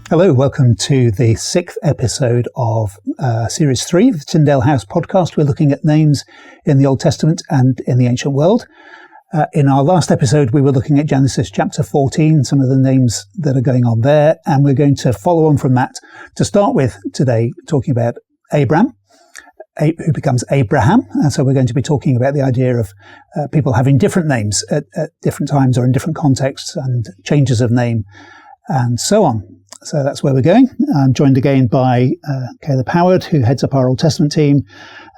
Hello, welcome to the 6th episode of Series 3 of the Tyndale House podcast. We're looking at names in the Old Testament and in the ancient world. In our last episode, we were looking at Genesis chapter 14, some of the names that are going on there, and we're going to follow on from that to start with today, talking about Abram, who becomes Abraham. And so we're going to be talking about the idea of people having different names at different times or in different contexts and changes of name and so on. So that's where we're going. I'm joined again by Caleb Howard, who heads up our Old Testament team,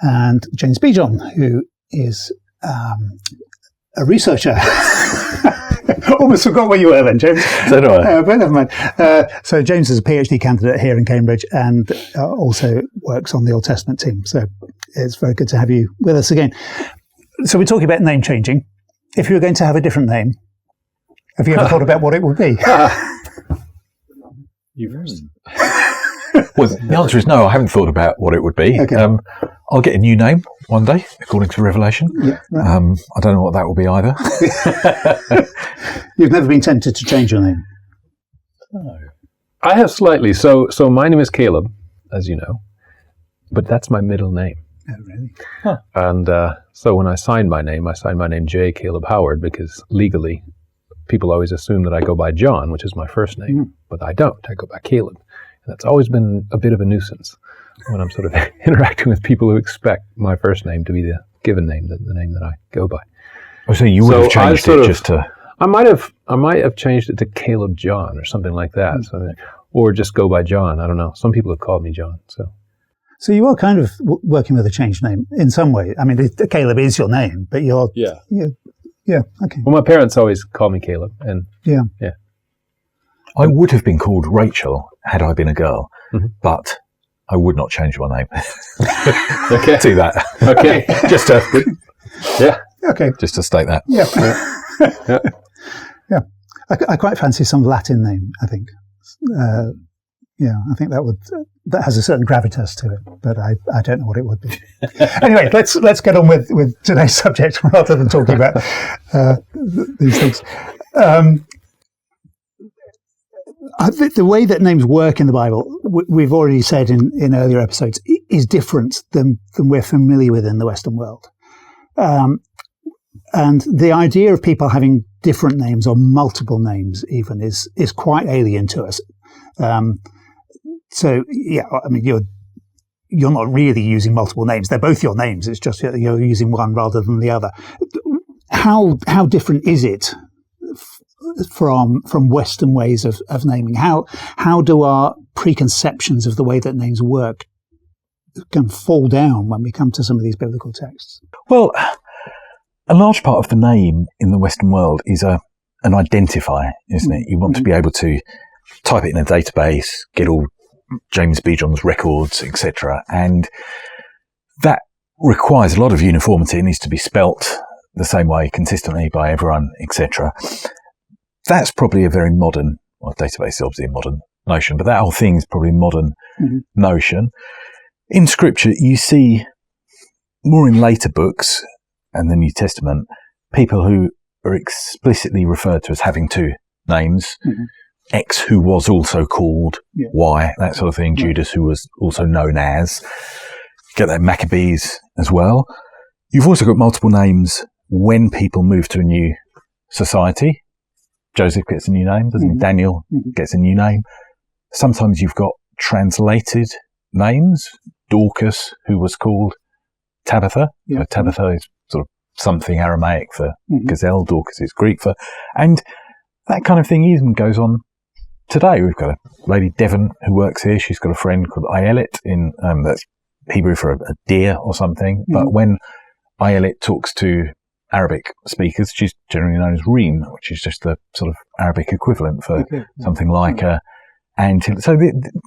and James Bejon, who is a researcher. Almost forgot where you were then, James. So do I. But never mind. So James is a PhD candidate here in Cambridge and also works on the Old Testament team. So it's very good to have you with us again. So we're talking about name changing. If you were going to have a different name, have you ever thought about what it would be? You first. Well, the answer is no, I haven't thought about what it would be. Okay. I'll get a new name one day, according to Revelation. Yeah, right. I don't know what that will be either. You've never been tempted to change your name? No. I have slightly. So my name is Caleb, as you know, but that's my middle name. Oh, really? Huh. And so when I signed my name J. Caleb Howard, because legally people always assume that I go by John, which is my first name, but I don't. I go by Caleb. And that's always been a bit of a nuisance when I'm sort of interacting with people who expect my first name to be the given name, the name that I go by. Oh, so you would have changed it just to... I might have changed it to Caleb John or something like that. So, or just go by John. I don't know. Some people have called me John. So you are kind of working with a changed name in some way. I mean, Caleb is your name, but you're... Yeah, okay. Well, my parents always call me Caleb, and yeah. I would have been called Rachel had I been a girl, but I would not change my name. Okay. Do that. Okay. Just to state that. Yeah. Yeah. Yeah. I quite fancy some Latin name, I think. I think that has a certain gravitas to it, but I don't know what it would be. Anyway, let's get on with today's subject rather than talking about these things. I think the way that names work in the Bible, we've already said in earlier episodes, is different than we're familiar with in the Western world. And the idea of people having different names or multiple names even is quite alien to us. So, yeah, I mean, you're not really using multiple names. They're both your names. It's just you're using one rather than the other. How different is it from Western ways of naming? How do our preconceptions of the way that names work can fall down when we come to some of these biblical texts? Well, a large part of the name in the Western world is an identifier, isn't it? You want to be able to type it in a database, get all James Bejon's records, etc. And that requires a lot of uniformity. It needs to be spelt the same way consistently by everyone, etc. That's probably a very modern, well, database is obviously a modern notion, but that whole thing is probably a modern notion. In Scripture, you see more in later books and the New Testament, people who are explicitly referred to as having two names. X, who was also called Y, that sort of thing. Judas, who was also known as. Get that Maccabees as well. You've also got multiple names when people move to a new society. Joseph gets a new name, doesn't he? Daniel gets a new name. Sometimes you've got translated names. Dorcas, who was called Tabitha. So Tabitha is sort of something Aramaic for gazelle. Dorcas is Greek for... And that kind of thing even goes on today. We've got a lady, Devon, who works here. She's got a friend called Ayelet, that's Hebrew for a deer or something. But when Ayelet talks to Arabic speakers, she's generally known as Reem, which is just the sort of Arabic equivalent for something like antelope. So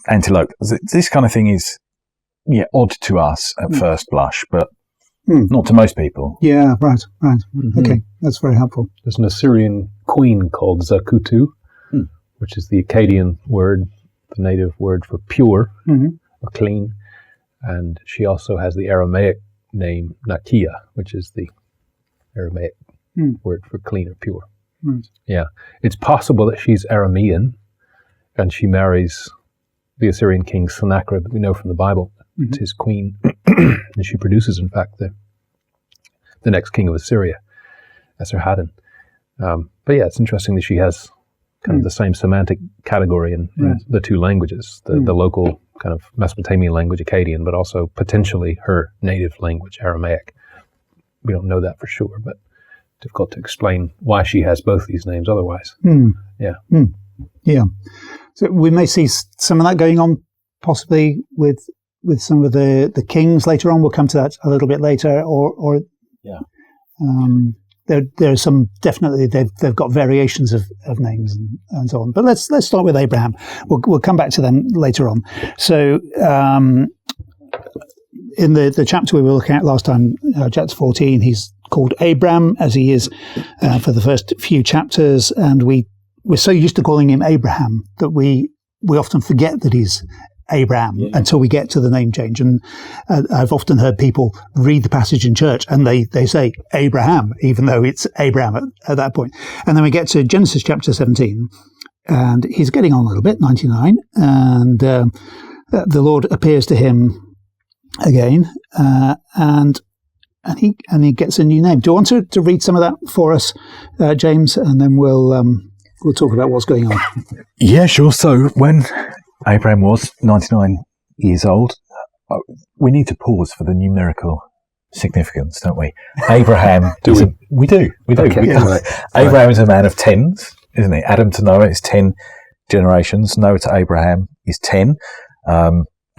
antelope. This kind of thing is odd to us at first blush, but not to most people. Yeah, right. Okay, that's very helpful. There's an Assyrian queen called Zakutu, which is the Akkadian word, the native word for pure or clean. And she also has the Aramaic name Nakia, which is the Aramaic word for clean or pure. Right. Yeah. It's possible that she's Aramean, and she marries the Assyrian king Sennacherib that we know from the Bible. It's his queen, and she produces, in fact, the next king of Assyria, Esarhaddon. But yeah, it's interesting that she has kind of the same semantic category in the two languages, the local kind of Mesopotamian language, Akkadian, but also potentially her native language, Aramaic. We don't know that for sure, but difficult to explain why she has both these names otherwise. Yeah. Yeah. So we may see some of that going on possibly with some of the kings later on. We'll come to that a little bit later. There are some, definitely they've got variations of names and so on. But let's start with Abraham. We'll come back to them later on. So in the chapter we were looking at last time, chapter 14, he's called Abram, as he is for the first few chapters, and we're so used to calling him Abraham that we often forget that he's Abraham until we get to the name change. And I've often heard people read the passage in church and they say Abraham, even though it's Abraham at that point. And then we get to Genesis chapter 17, and he's getting on a little bit, 99, and the Lord appears to him again, and he gets a new name. Do you want to read some of that for us, James, and then we'll talk about what's going on. Yeah, sure. So when Abraham was 99 years old, we need to pause for the numerical significance, don't we? Abraham, we do. Okay. Abraham is a man of tens, isn't he? Adam to Noah is 10 generations. Noah to Abraham is 10.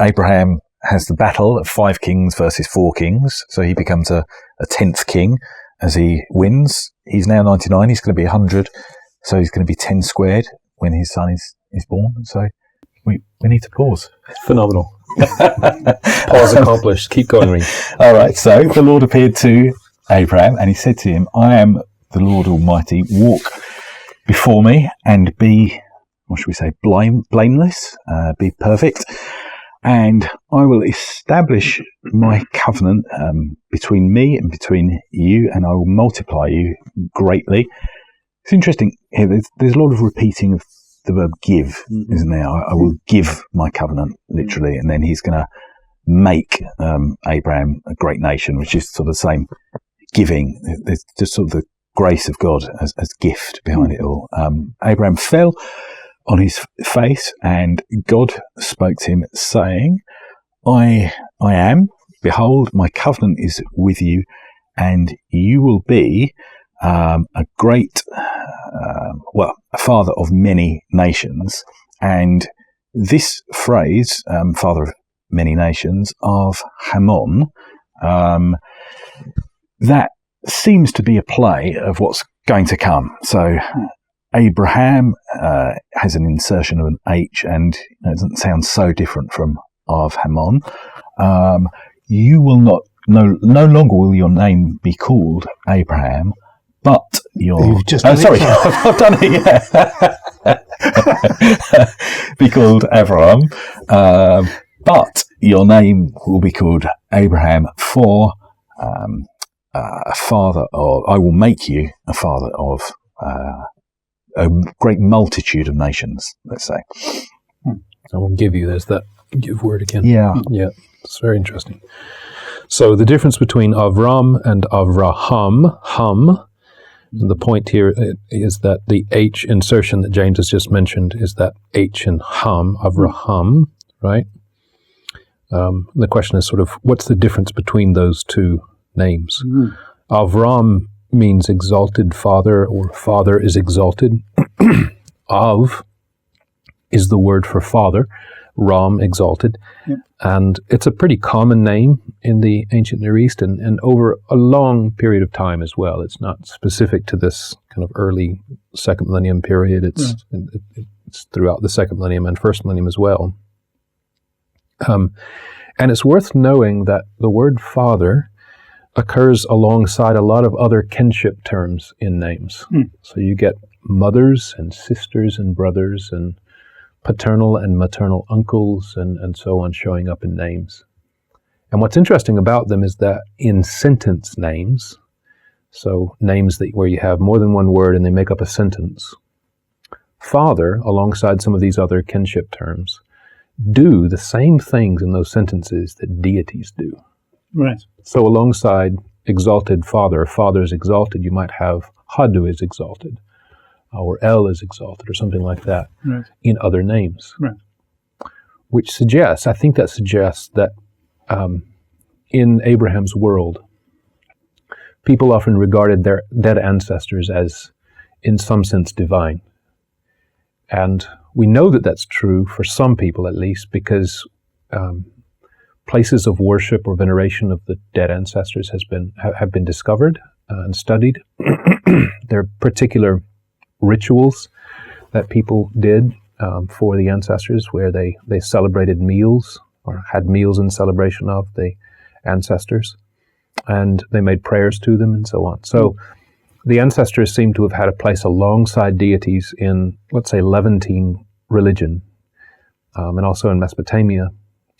Abraham has the battle of 5 kings versus 4 kings, so he becomes a 10th king as he wins. He's now 99. He's going to be 100. So he's going to be 10 squared when his son is born. So we need to pause. Phenomenal. Pause accomplished. Keep going, Reed. All right. So the Lord appeared to Abraham and he said to him, I am the Lord Almighty. Walk before me and be, what should we say, blameless, be perfect. And I will establish my covenant between me and between you, and I will multiply you greatly. It's interesting here. There's a lot of repeating of the verb give, isn't there? I will give my covenant, literally, and then he's going to make Abraham a great nation, which is sort of the same giving. There's just sort of the grace of God as gift behind it all. Abraham fell on his face, and God spoke to him, saying, I am, behold, my covenant is with you, and you will be a great, a father of many nations. And this phrase, father of many nations, of Hamon, that seems to be a play of what's going to come. So Abraham has an insertion of an H, and it doesn't sound so different from of Hamon. You will no longer will your name be called Abraham, but You've just sorry, I've done it, yeah. Be called Abraham, but your name will be called Abraham, for a father of, I will make you a father of a great multitude of nations, let's say. I will give you, there's that give word again. Yeah. Yeah, it's very interesting. So the difference between Avram and Avraham, the point here is that the H insertion that James has just mentioned is that H in Ham, Avraham, right? The question is sort of, what's the difference between those two names? Avram means exalted father, or father is exalted. Av is the word for father, Ram, exalted. Yep. And it's a pretty common name in the ancient Near East and over a long period of time as well. It's not specific to this kind of early second millennium period. It's throughout the second millennium and first millennium as well. And it's worth knowing that the word father occurs alongside a lot of other kinship terms in names. So you get mothers and sisters and brothers and paternal and maternal uncles and so on showing up in names. And what's interesting about them is that in sentence names, so names where you have more than one word and they make up a sentence, father, alongside some of these other kinship terms, do the same things in those sentences that deities do. Right. So alongside exalted father, father is exalted, you might have Hadu is exalted, or El is exalted, or something like that, right, in other names. Right. Which suggests, I think that suggests that in Abraham's world, people often regarded their dead ancestors as, in some sense, divine. And we know that that's true for some people, at least, because places of worship or veneration of the dead ancestors have been discovered and studied. There are particular rituals that people did for the ancestors, where they celebrated meals or had meals in celebration of the ancestors, and they made prayers to them and so on. So the ancestors seem to have had a place alongside deities in, let's say, Levantine religion, and also in Mesopotamia,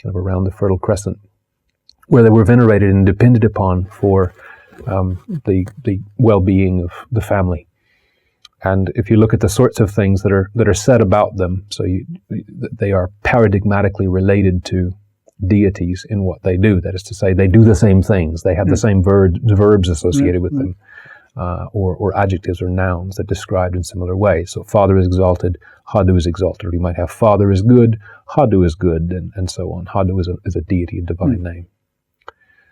kind of around the Fertile Crescent, where they were venerated and depended upon for the well-being of the family. And if you look at the sorts of things that are said about them, so they are paradigmatically related to deities in what they do. That is to say, they do the same things. They have the same verbs associated with them, or adjectives or nouns that are described in similar ways. So father is exalted, Hadu is exalted. Or you might have father is good, Hadu is good, and so on. Hadu is a deity, a divine name.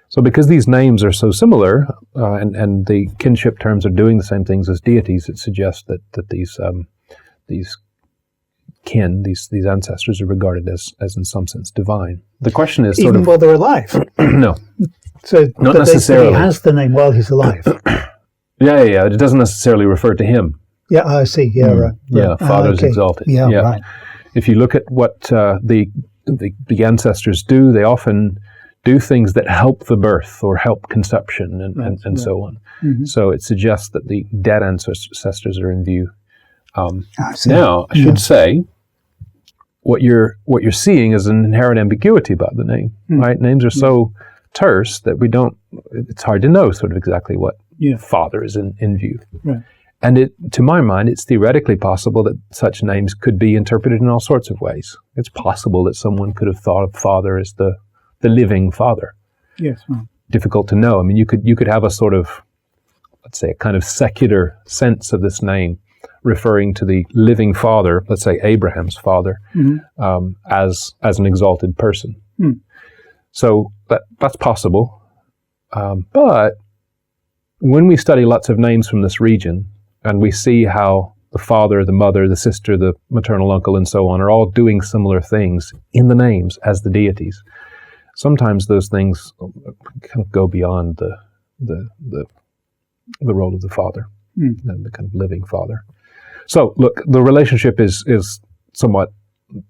So because these names are so similar, and the kinship terms are doing the same things as deities, it suggests that these ancestors are regarded as in some sense divine. The question is even while they're alive. No. So not necessarily. He has the name while he's alive. Yeah. It doesn't necessarily refer to him. Yeah, I see. Yeah, right. Yeah, father's exalted. Yeah, right. If you look at what the ancestors do, they often do things that help the birth or help conception and so on. Mm-hmm. So it suggests that the dead ancestors are in view. Now, I should say, what you're seeing is an inherent ambiguity about the name, right? Names are so terse that it's hard to know sort of exactly what father is in view. Right. And to my mind, it's theoretically possible that such names could be interpreted in all sorts of ways. It's possible that someone could have thought of father as the living father. Yes. Right. Difficult to know. I mean, you could have a sort of, let's say, a kind of secular sense of this name, referring to the living father, let's say Abraham's father, as an exalted person. So that's possible. But when we study lots of names from this region, and we see how the father, the mother, the sister, the maternal uncle, and so on are all doing similar things in the names as the deities, sometimes those things kind of go beyond the role of the father, the kind of living father. So, look, the relationship is somewhat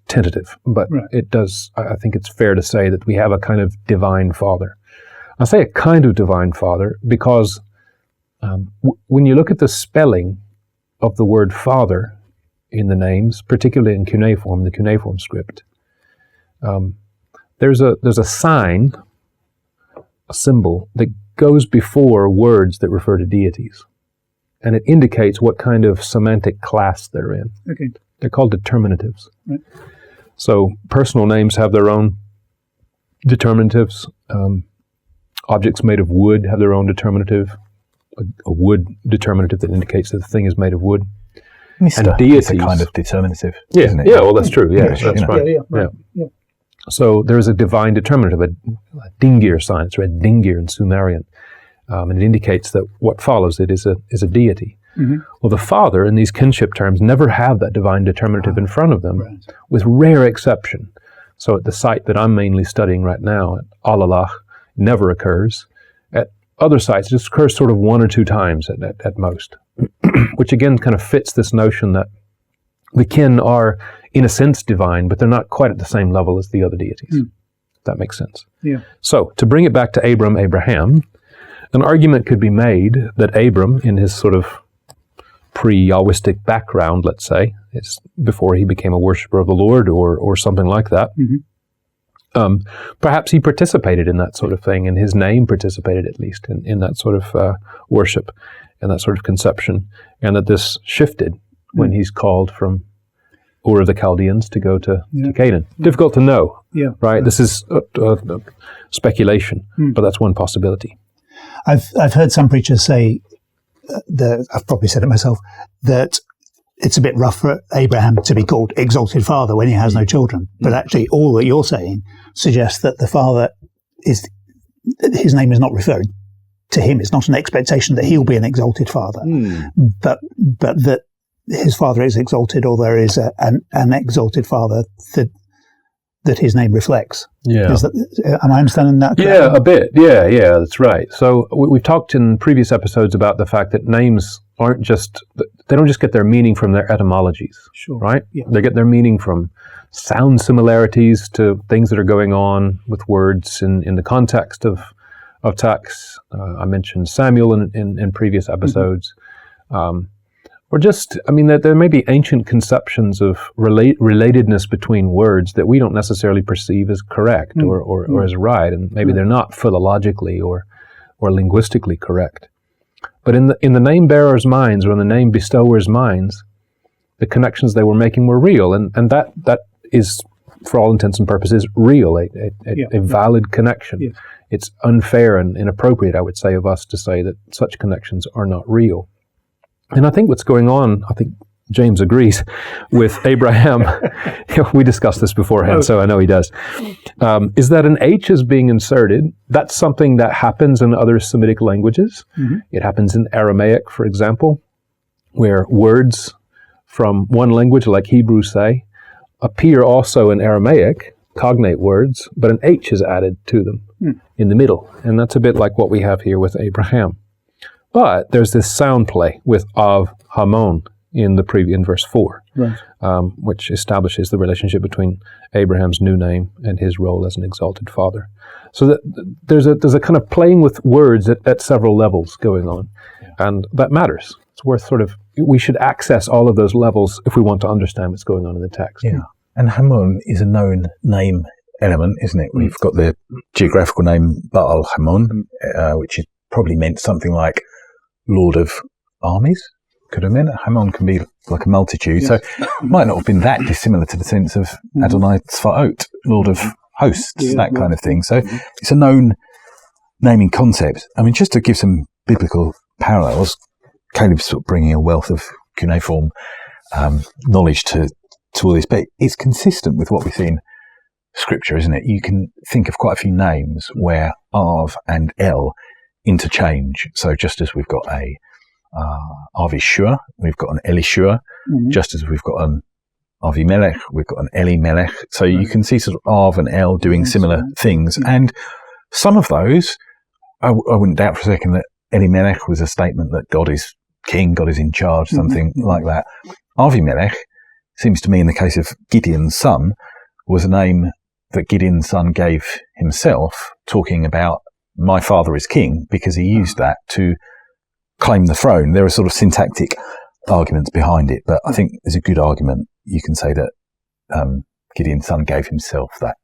tentative, but it does. I think it's fair to say that we have a kind of divine father. I say a kind of divine father because when you look at the spelling of the word father in the names, particularly in cuneiform, the cuneiform script, there's a sign, a symbol that goes before words that refer to deities. And it indicates what kind of semantic class they're in. Okay. They're called determinatives. Right. So personal names have their own determinatives. Objects made of wood have their own determinative. A wood determinative that indicates that the thing is made of wood. Mr. And deities, it's a kind of determinative, isn't it? Yeah, well, that's true. Yeah, that's right. Yeah. So there is a divine determinative, a dingir sign. It's read dingir in Sumerian. And it indicates that what follows it is a deity. Mm-hmm. Well, the father in these kinship terms never have that divine determinative in front of them, with rare exception. So at the site that I'm mainly studying right now, at Alalach, never occurs. At other sites, it occurs sort of one or two times at most, which again kind of fits this notion that the kin are, in a sense, divine, but they're not quite at the same level as the other deities. If that makes sense. Yeah. So to bring it back to Abraham, an argument could be made that Abram, in his sort of pre-Yahwistic background, let's say, it's before he became a worshiper of the Lord or something like that, perhaps he participated in that sort of thing, and his name participated at least in that sort of worship and that sort of conception, and that this shifted when he's called from Ur of the Chaldeans to go to Canaan. Difficult to know, right? This is speculation, but that's one possibility. I've heard some preachers say, I've probably said it myself, that it's a bit rough for Abraham to be called exalted father when he has no children. But actually, all that you're saying suggests that the father his name is not referring to him. It's not an expectation that he'll be an exalted father, but that his father is exalted, or there is an exalted father that his name reflects. Yeah. Am I understanding that correctly? Yeah, a bit. Yeah, that's right. So we've talked in previous episodes about the fact that names they don't just get their meaning from their etymologies, right? Yeah. They get their meaning from sound similarities to things that are going on with words in the context of texts. I mentioned Samuel in previous episodes. Or just, that there may be ancient conceptions of relatedness between words that we don't necessarily perceive as correct or as right, and maybe they're not philologically or linguistically correct. But in the name bearer's minds, or in the name bestower's minds, the connections they were making were real, and that is, for all intents and purposes, real, a valid connection. Yeah. It's unfair and inappropriate, I would say, of us to say that such connections are not real. And I think what's going on, I think James agrees with Abraham. We discussed this beforehand, so I know he does. Is that an H is being inserted? That's something that happens in other Semitic languages. Mm-hmm. It happens in Aramaic, for example, where words from one language, like Hebrew say, appear also in Aramaic, cognate words, but an H is added to them in the middle. And that's a bit like what we have here with Abraham. But there's this sound play with Av Hamon in verse 4, right. Which establishes the relationship between Abraham's new name and his role as an exalted father. So that there's a kind of playing with words at several levels going on, and that matters. It's worth we should access all of those levels if we want to understand what's going on in the text. Yeah, and Hamon is a known name element, isn't it? We've got the geographical name Baal Hamon, which is probably meant something like Lord of Armies, could have meant. Hamon can be like a multitude, so it might not have been that dissimilar to the sense of Adonai Tzvaot, Lord of Hosts, that kind of thing. So it's a known naming concept. Just to give some biblical parallels, Caleb's sort of bringing a wealth of cuneiform knowledge to all this, but it's consistent with what we see in Scripture, isn't it? You can think of quite a few names where Av and El interchange. So just as we've got a Avishua, we've got an Elishua, just as we've got an Avimelech, we've got an Elimelech. So you can see sort of Av and El doing similar things. And some of those, I wouldn't doubt for a second that Elimelech was a statement that God is king, God is in charge, something like that. Avimelech seems to me, in the case of Gideon's son, was a name that Gideon's son gave himself, talking about my father is king, because he used that to claim the throne. There are sort of syntactic arguments behind it, but I think there's a good argument. You can say that Gideon's son gave himself that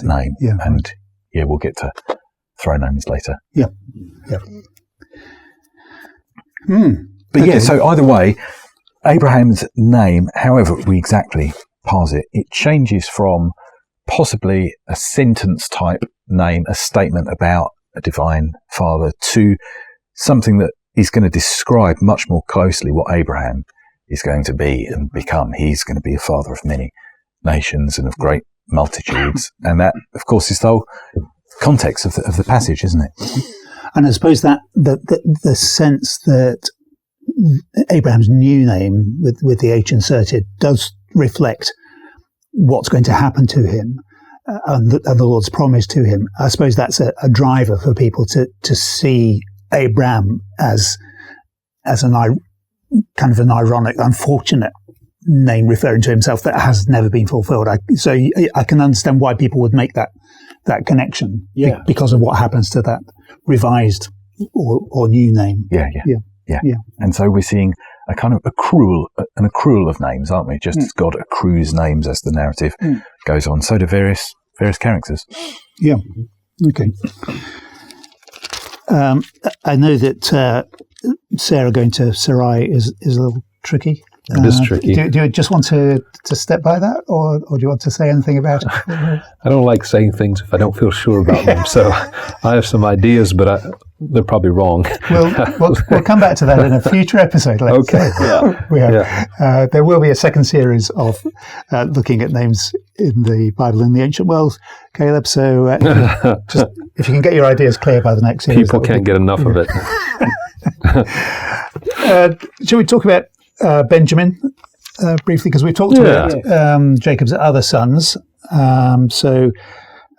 name. Yeah, and we'll get to throne names later. Yeah. But so either way, Abraham's name, however we exactly parse it, it changes from possibly a sentence type name, a statement about a divine father, to something that is going to describe much more closely what Abraham is going to be and become. He's going to be a father of many nations and of great multitudes. And that, of course, is the whole context of the passage, isn't it? And I suppose that the sense that Abraham's new name with the H inserted does reflect what's going to happen to him. And the Lord's promise to him. I suppose that's a driver for people to see Abraham as an ironic, unfortunate name referring to himself that has never been fulfilled. So I can understand why people would make that connection because of what happens to that revised or new name. Yeah. And so we're seeing a kind of accrual of names, aren't we? Just as God accrues names as the narrative goes on, so do various characters. Yeah. Okay. I know that Sarah going to Sarai is a little tricky. It is tricky. Do you just want to step by that, or do you want to say anything about it? I don't like saying things if I don't feel sure about them. So I have some ideas, but they're probably wrong. We'll come back to that in a future episode. Okay. There will be a second series of looking at names in the Bible in the ancient world, Caleb. So just if you can get your ideas clear by the next series. People can't get enough of it. Shall we talk about Benjamin briefly? Because we've talked about Jacob's other sons. So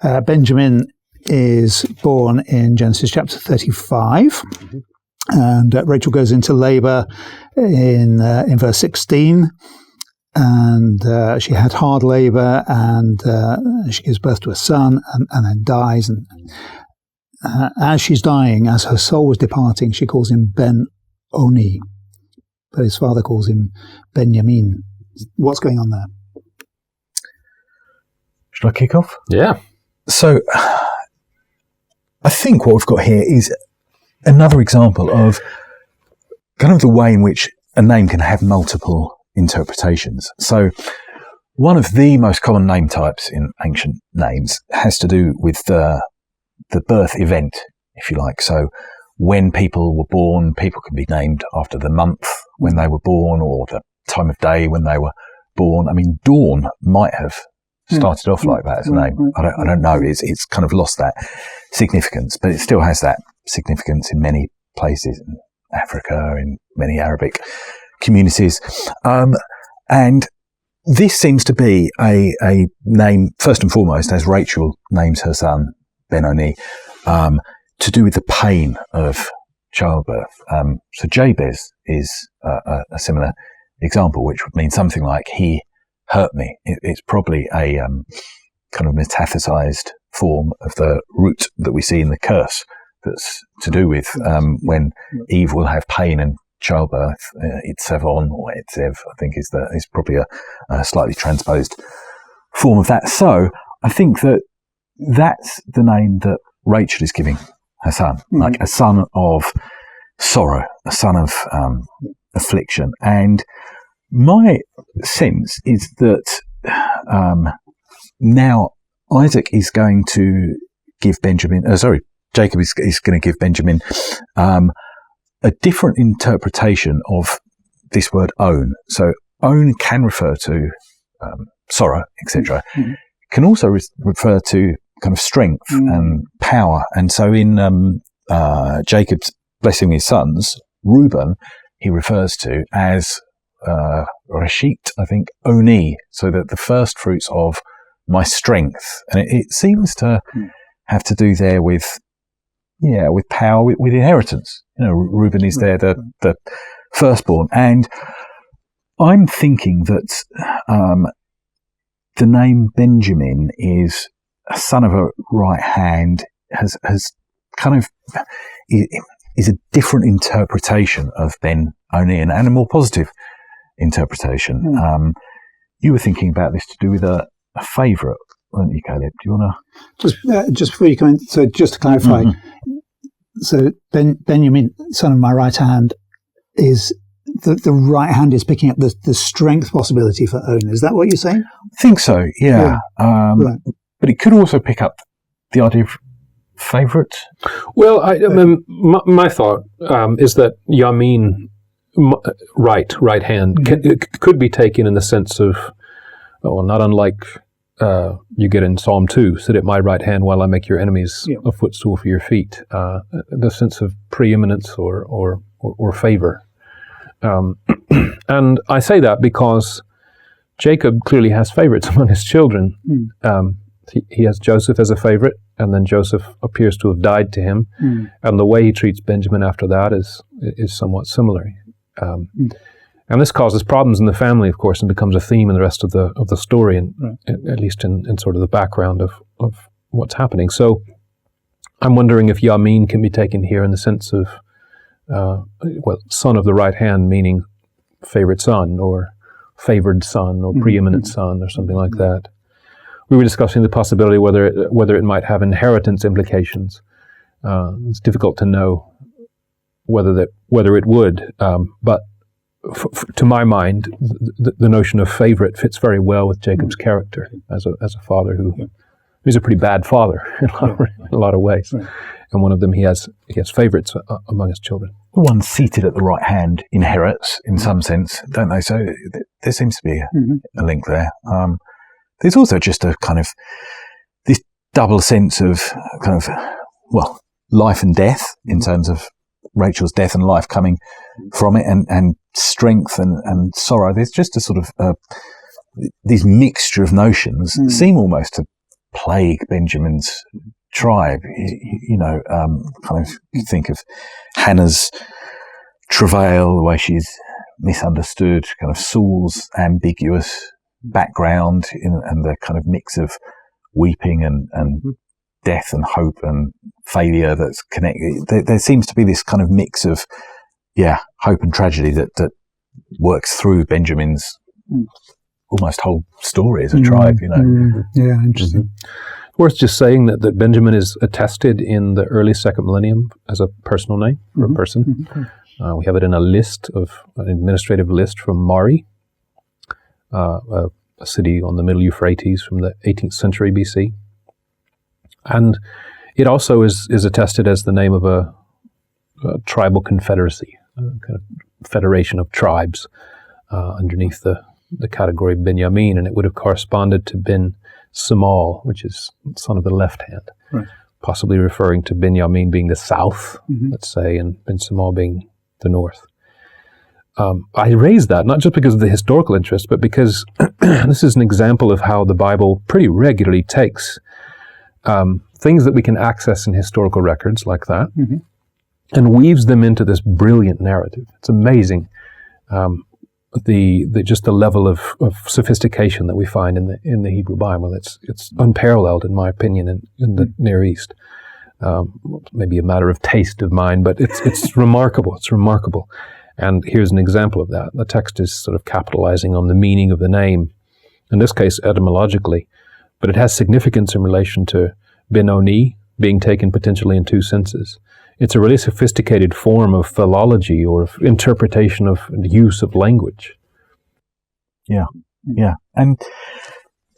Benjamin is born in Genesis chapter 35, and Rachel goes into labour in verse 16, and she had hard labour, and she gives birth to a son, and then dies. And as she's dying, as her soul was departing, she calls him Ben-Oni, but his father calls him Benjamin. What's going on there? Should I kick off? Yeah. So I think what we've got here is another example of kind of the way in which a name can have multiple interpretations. So one of the most common name types in ancient names has to do with the birth event, if you like. So when people were born, people can be named after the month when they were born or the time of day when they were born. I mean, Dawn might have started off like that as a name. I don't know. It's kind of lost that significance, but it still has that significance in many places in Africa, in many Arabic communities. And this seems to be a name, first and foremost, as Rachel names her son Ben-Oni, to do with the pain of childbirth. So Jabez is a similar example, which would mean something like he hurt me. It's probably a kind of metaphysized form of the root that we see in the curse that's to do with when Eve will have pain in childbirth. Itzavon or Etzev, I think, is probably a slightly transposed form of that. So I think that's the name that Rachel is giving her son, like a son of sorrow, a son of affliction. And my sense is that now Isaac is going to give Jacob is going to give Benjamin a different interpretation of this word own. So own can refer to sorrow, etc. Can also refer to kind of strength and power. And so in Jacob's blessing his sons, Reuben, he refers to as Rashit, I think, Oni, so that the first fruits of my strength. And it seems to have to do there with power, with inheritance. You know, Reuben is there, the firstborn. And I'm thinking that the name Benjamin is a son of a right hand, has kind of is a different interpretation of Ben-Oni and a more positive interpretation. You were thinking about this to do with a favourite, weren't you, Caleb? Do you want to just before you come in? So just to clarify, so Benjamin, son of my right hand, is the right hand is picking up the strength possibility for own. Is that what you're saying? I think so. Yeah. Right. But it could also pick up the idea of favourite. Well, I mean, my thought is that Yamin, right hand, could be taken in the sense of, not unlike you get in Psalm 2, sit at my right hand while I make your enemies a footstool for your feet. The sense of preeminence or favour. And I say that because Jacob clearly has favourites among his children. He has Joseph as a favourite, and then Joseph appears to have died to him. And the way he treats Benjamin after that is somewhat similar. And this causes problems in the family, of course, and becomes a theme in the rest of the story, and at least in sort of the background of what's happening. So I'm wondering if Yamin can be taken here in the sense of, son of the right hand, meaning favorite son, or favored son, or preeminent son, or something like that. We were discussing the possibility whether it might have inheritance implications. It's difficult to know whether it would, but to my mind, the notion of favorite fits very well with Jacob's character as a father who's a pretty bad father in a lot of ways. Right. And one of them, he has favorites among his children. The one seated at the right hand inherits in some sense, don't they? So there seems to be a link there. There's also just a kind of this double sense of kind of, well, life and death in terms of Rachel's death and life coming from it, and strength and sorrow. There's just a sort of these mixture of notions seem almost to plague Benjamin's tribe. Kind of you think of Hannah's travail, the way she's misunderstood, kind of Saul's ambiguous background, and the kind of mix of weeping and death and hope and failure that's connected. There seems to be this kind of mix of hope and tragedy that works through Benjamin's almost whole story as a tribe. Yeah, interesting. Worth just saying that Benjamin is attested in the early second millennium as a personal name for a person. We have it in an administrative list from Mari, a city on the Middle Euphrates from the 18th century BC. And it also is attested as the name of a tribal confederacy, a kind of federation of tribes underneath the category Benjamin, and it would have corresponded to Ben Samal, which is son of the left hand, possibly referring to Benjamin being the south, let's say, and Ben Samal being the north. I raise that not just because of the historical interest, but because this is an example of how the Bible pretty regularly takes things that we can access in historical records like that and weaves them into this brilliant narrative. It's amazing. Just the level of sophistication that we find in the Hebrew Bible. It's unparalleled in my opinion in the Near East. Maybe a matter of taste of mine, but it's remarkable. It's remarkable. And here's an example of that. The text is sort of capitalizing on the meaning of the name, in this case etymologically, but it has significance in relation to Benoni being taken potentially in two senses. It's a really sophisticated form of philology or of interpretation of use of language. Yeah. And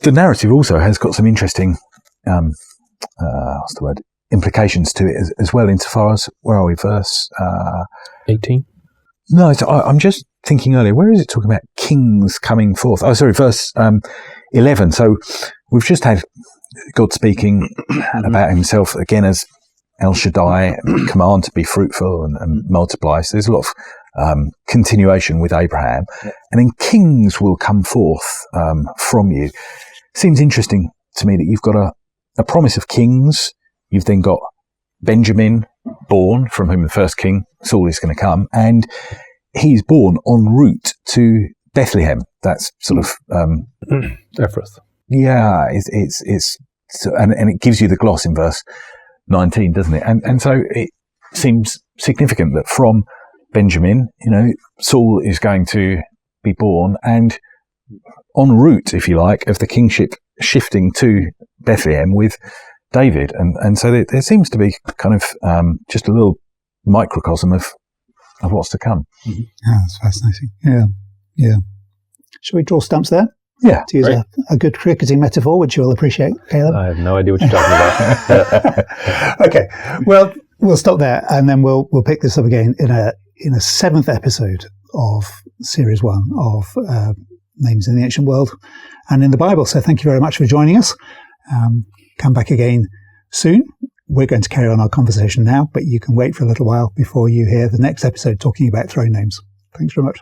the narrative also has got some interesting, implications to it as well, insofar as, where are we, verse 18? No, I'm just thinking earlier, where is it talking about kings coming forth? Oh, sorry, verse 11. So we've just had God speaking about himself again as El Shaddai, command to be fruitful and multiply. So there's a lot of continuation with Abraham. And then kings will come forth from you. Seems interesting to me that you've got a promise of kings. You've then got Benjamin born, from whom the first king, Saul, is going to come. And he's born en route to Bethlehem. That's sort of... Ephrath. Yeah, it's and it gives you the gloss in verse 19, doesn't it? And so it seems significant that from Benjamin, Saul is going to be born, and en route, if you like, of the kingship shifting to Bethlehem with David. And so there seems to be kind of just a little microcosm of what's to come. Yeah, that's fascinating. Yeah. Shall we draw stumps there? Yeah. To use a good cricketing metaphor, which you'll appreciate, Caleb. I have no idea what you're talking about. Okay. Well, we'll stop there, and then we'll pick this up again in a seventh episode of Series 1 of Names in the Ancient World and in the Bible. So thank you very much for joining us. Come back again soon. We're going to carry on our conversation now, but you can wait for a little while before you hear the next episode talking about throne names. Thanks very much.